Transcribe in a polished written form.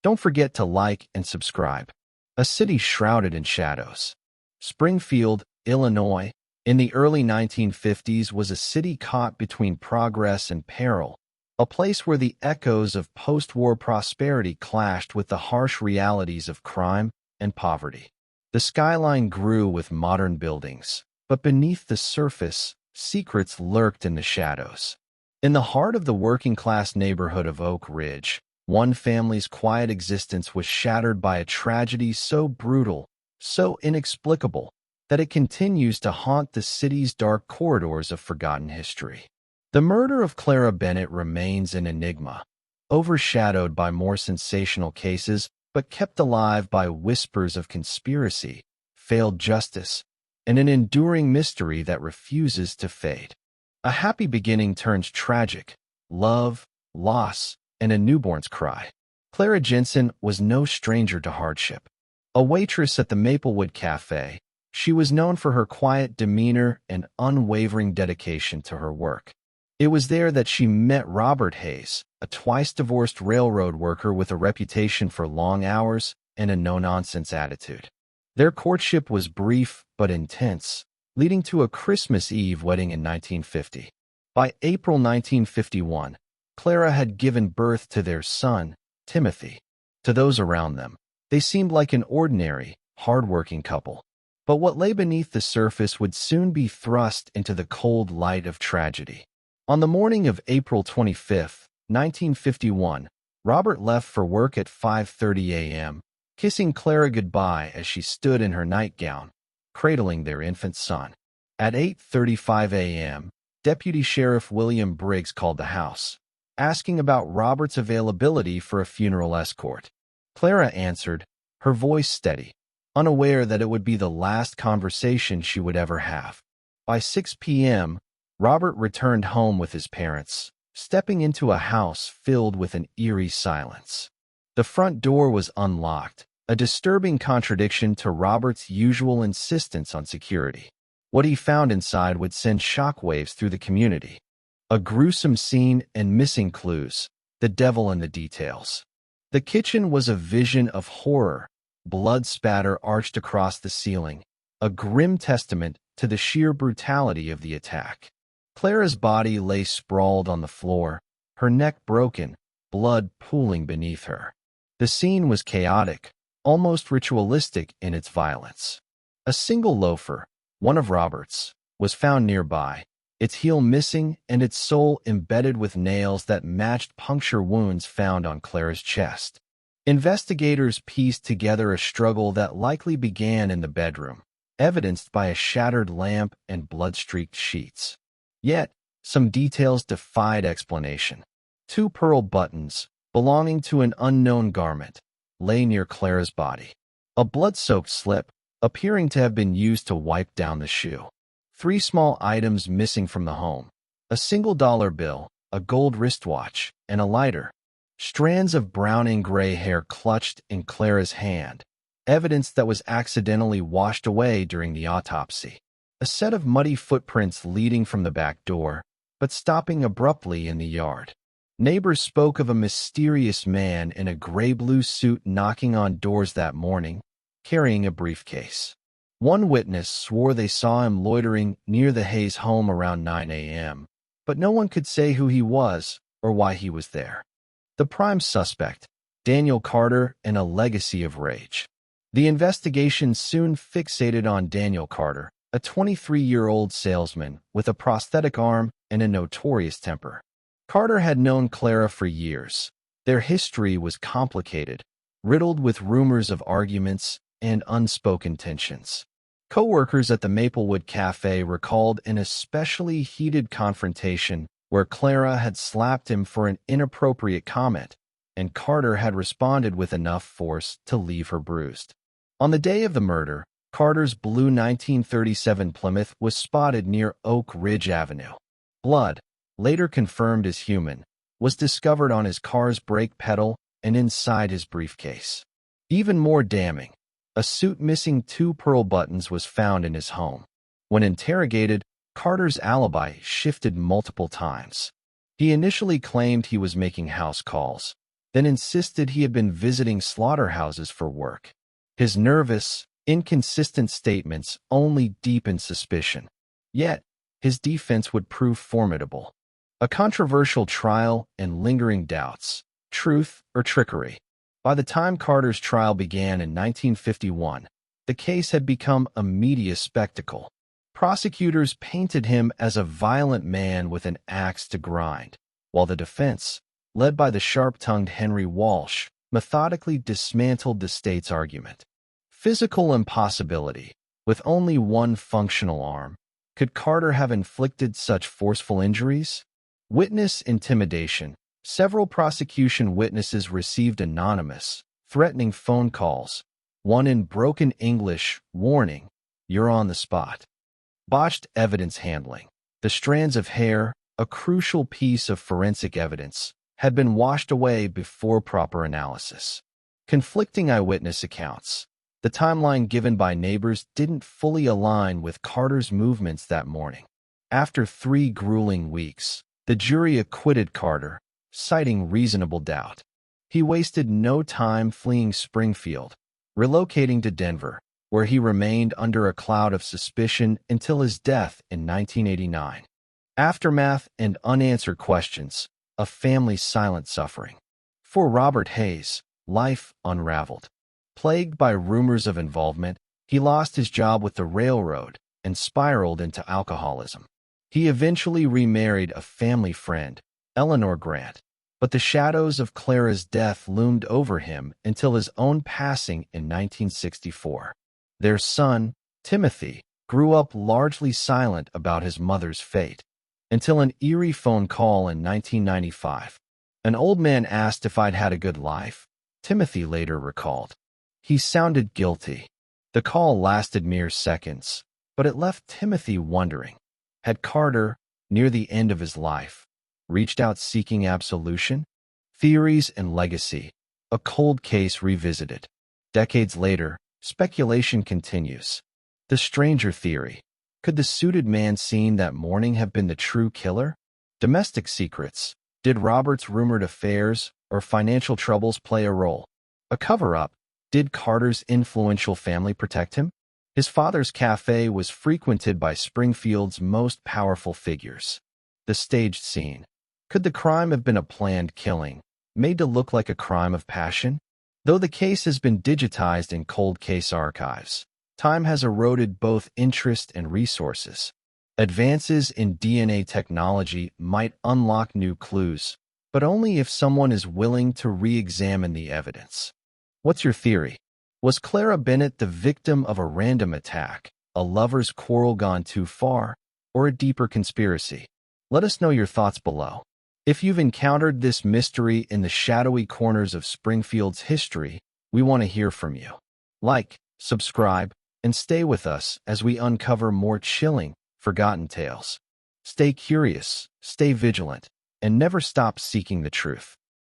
Don't forget to like and subscribe. A city shrouded in shadows. Springfield, Illinois, in the early 1950s was a city caught between progress and peril, a place where the echoes of post-war prosperity clashed with the harsh realities of crime and poverty. The skyline grew with modern buildings, but beneath the surface, secrets lurked in the shadows. In the heart of the working-class neighborhood of Oak Ridge, one family's quiet existence was shattered by a tragedy so brutal, so inexplicable, that it continues to haunt the city's dark corridors of forgotten history. The murder of Clara Bennett remains an enigma, overshadowed by more sensational cases, but kept alive by whispers of conspiracy, failed justice, and an enduring mystery that refuses to fade. A happy beginning turns tragic: love, loss, and a newborn's cry. Clara Jensen was no stranger to hardship. A waitress at the Maplewood Cafe, she was known for her quiet demeanor and unwavering dedication to her work. It was there that she met Robert Hayes, a twice-divorced railroad worker with a reputation for long hours and a no-nonsense attitude. Their courtship was brief but intense, leading to a Christmas Eve wedding in 1950. By April 1951, Clara had given birth to their son, Timothy. To those around them, they seemed like an ordinary, hard-working couple. But what lay beneath the surface would soon be thrust into the cold light of tragedy. On the morning of April 25, 1951, Robert left for work at 5:30 a.m., kissing Clara goodbye as she stood in her nightgown, cradling their infant son. At 8:35 a.m., Deputy Sheriff William Briggs called the house, asking about Robert's availability for a funeral escort. Clara answered, her voice steady, unaware that it would be the last conversation she would ever have. By 6 p.m., Robert returned home with his parents, stepping into a house filled with an eerie silence. The front door was unlocked, a disturbing contradiction to Robert's usual insistence on security. What he found inside would send shockwaves through the community. A gruesome scene and missing clues, the devil in the details. The kitchen was a vision of horror, blood spatter arched across the ceiling, a grim testament to the sheer brutality of the attack. Clara's body lay sprawled on the floor, her neck broken, blood pooling beneath her. The scene was chaotic, almost ritualistic in its violence. A single loafer, one of Robert's, was found nearby, its heel missing and its sole embedded with nails that matched puncture wounds found on Clara's chest. Investigators pieced together a struggle that likely began in the bedroom, evidenced by a shattered lamp and blood-streaked sheets. Yet, some details defied explanation. 2 pearl buttons, belonging to an unknown garment, lay near Clara's body. A blood-soaked slip, appearing to have been used to wipe down the shoe. 3 small items missing from the home: a single dollar bill, a gold wristwatch, and a lighter. Strands of brown and gray hair clutched in Clara's hand, evidence that was accidentally washed away during the autopsy. A set of muddy footprints leading from the back door, but stopping abruptly in the yard. Neighbors spoke of a mysterious man in a gray-blue suit knocking on doors that morning, carrying a briefcase. One witness swore they saw him loitering near the Hayes home around 9 a.m., but no one could say who he was or why he was there. The prime suspect, Daniel Carter, and a legacy of rage. The investigation soon fixated on Daniel Carter, a 23-year-old salesman with a prosthetic arm and a notorious temper. Carter had known Clara for years. Their history was complicated, riddled with rumors of arguments and unspoken tensions. Co-workers at the Maplewood Cafe recalled an especially heated confrontation where Clara had slapped him for an inappropriate comment, and Carter had responded with enough force to leave her bruised. On the day of the murder, Carter's blue 1937 Plymouth was spotted near Oak Ridge Avenue. Blood, later confirmed as human, was discovered on his car's brake pedal and inside his briefcase. Even more damning, a suit missing 2 pearl buttons was found in his home. When interrogated, Carter's alibi shifted multiple times. He initially claimed he was making house calls, then insisted he had been visiting slaughterhouses for work. His nervous, inconsistent statements only deepened suspicion. Yet, his defense would prove formidable. A controversial trial and lingering doubts, truth or trickery. By the time Carter's trial began in 1951, the case had become a media spectacle. Prosecutors painted him as a violent man with an axe to grind, while the defense, led by the sharp-tongued Henry Walsh, methodically dismantled the state's argument. Physical impossibility. With only one functional arm, could Carter have inflicted such forceful injuries? Witness intimidation. Several prosecution witnesses received anonymous, threatening phone calls. One in broken English, warning, "You're on the spot." Botched evidence handling. The strands of hair, a crucial piece of forensic evidence, had been washed away before proper analysis. Conflicting eyewitness accounts. The timeline given by neighbors didn't fully align with Carter's movements that morning. After 3 grueling weeks, the jury acquitted Carter, citing reasonable doubt. He wasted no time fleeing Springfield, relocating to Denver, where he remained under a cloud of suspicion until his death in 1989. Aftermath and unanswered questions, a family's silent suffering. For Robert Hayes, life unraveled. Plagued by rumors of involvement, he lost his job with the railroad and spiraled into alcoholism. He eventually remarried a family friend, Eleanor Grant, but the shadows of Clara's death loomed over him until his own passing in 1964. Their son, Timothy, grew up largely silent about his mother's fate, until an eerie phone call in 1995. An old man asked if I'd had a good life, Timothy later recalled. He sounded guilty. The call lasted mere seconds, but it left Timothy wondering. Had Carter, near the end of his life, reached out seeking absolution? Theories and legacy. A cold case revisited. Decades later, speculation continues. The stranger theory. Could the suited man seen that morning have been the true killer? Domestic secrets. Did Robert's rumored affairs or financial troubles play a role? A cover-up. Did Carter's influential family protect him? His father's cafe was frequented by Springfield's most powerful figures. The staged scene. Could the crime have been a planned killing, made to look like a crime of passion? Though the case has been digitized in cold case archives, time has eroded both interest and resources. Advances in DNA technology might unlock new clues, but only if someone is willing to re-examine the evidence. What's your theory? Was Clara Bennett the victim of a random attack, a lover's quarrel gone too far, or a deeper conspiracy? Let us know your thoughts below. If you've encountered this mystery in the shadowy corners of Springfield's history, we want to hear from you. Like, subscribe, and stay with us as we uncover more chilling, forgotten tales. Stay curious, stay vigilant, and never stop seeking the truth.